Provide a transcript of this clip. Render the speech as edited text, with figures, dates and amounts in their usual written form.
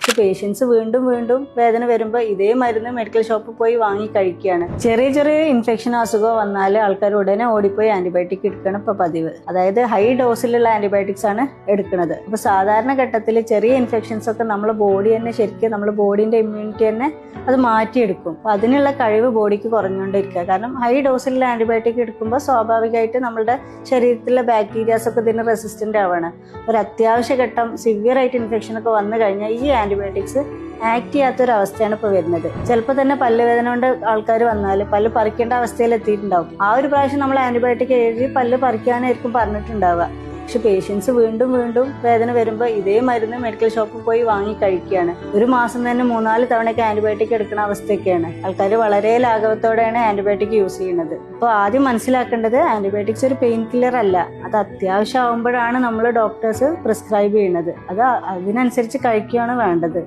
പക്ഷെ പേഷ്യൻസ് വീണ്ടും വീണ്ടും വേദന വരുമ്പോൾ ഇതേ മരുന്ന് മെഡിക്കൽ ഷോപ്പിൽ പോയി വാങ്ങി കഴിക്കുകയാണ്. ചെറിയ ചെറിയ ഇൻഫെക്ഷൻ അസുഖം വന്നാൽ ആൾക്കാർ ഉടനെ ഓടിപ്പോയി ആന്റിബയോട്ടിക് എടുക്കണം ഇപ്പൊ പതിവ്. അതായത് ഹൈ ഡോസിലുള്ള ആന്റിബയോട്ടിക്സ് ആണ് എടുക്കുന്നത്. അപ്പൊ സാധാരണ ഘട്ടത്തിൽ ചെറിയ ഇൻഫെക്ഷൻസ് ഒക്കെ നമ്മുടെ ബോഡി തന്നെ ശരിക്കും നമ്മുടെ ബോഡിന്റെ ഇമ്മ്യൂണിറ്റി തന്നെ അത് മാറ്റിയെടുക്കും. അപ്പൊ അതിനുള്ള കഴിവ് ബോഡിക്ക് കുറഞ്ഞുകൊണ്ടിരിക്കുക. കാരണം ഹൈ ഡോസിലുള്ള ആന്റിബയോട്ടിക് എടുക്കുമ്പോൾ സ്വാഭാവികമായിട്ട് നമ്മുടെ ശരീരത്തിലെ ബാക്ടീരിയാസ് ഒക്കെ ഇതിന് റെസിസ്റ്റന്റ് ആവാണ്. ഒരു അത്യാവശ്യ ഘട്ടം സിവിയർ ആയിട്ട് ഇൻഫെക്ഷൻ ഒക്കെ വന്നു കഴിഞ്ഞാൽ ഈ ആന്റിബയോട്ടിക്സ് ആക്ട് ചെയ്യാത്തൊരവസ്ഥയാണ് ഇപ്പോൾ വരുന്നത്. ചിലപ്പോൾ തന്നെ പല്ലുവേദന കൊണ്ട് ആൾക്കാർ വന്നാൽ പല്ല് പറിക്കേണ്ട അവസ്ഥയിൽ എത്തിയിട്ടുണ്ടാവും. ആ ഒരു പ്രാവശ്യം നമ്മൾ ആന്റിബയോട്ടിക് എഴുതി പല്ല് പറിക്കാനായിരിക്കും പറഞ്ഞിട്ടുണ്ടാവുക. പക്ഷെ പേഷ്യൻസ് വീണ്ടും വീണ്ടും വേദന വരുമ്പോൾ ഇതേ മരുന്ന് മെഡിക്കൽ ഷോപ്പിൽ പോയി വാങ്ങി കഴിക്കുകയാണ്. ഒരു മാസം തന്നെ 3-4 തവണയൊക്കെ ആന്റിബയോട്ടിക് എടുക്കുന്ന അവസ്ഥയൊക്കെയാണ്. ആൾക്കാർ വളരെ ലാഘവത്തോടെയാണ് ആന്റിബയോട്ടിക് യൂസ് ചെയ്യുന്നത്. അപ്പോൾ ആദ്യം മനസ്സിലാക്കേണ്ടത് ആന്റിബയോട്ടിക്സ് ഒരു പെയിൻ കില്ലർ അല്ല. അത് അത്യാവശ്യമാകുമ്പോഴാണ് നമ്മൾ ഡോക്ടേഴ്സ് പ്രിസ്ക്രൈബ് ചെയ്യുന്നത്. അത് അതിനനുസരിച്ച് കഴിക്കുകയാണ് വേണ്ടത്.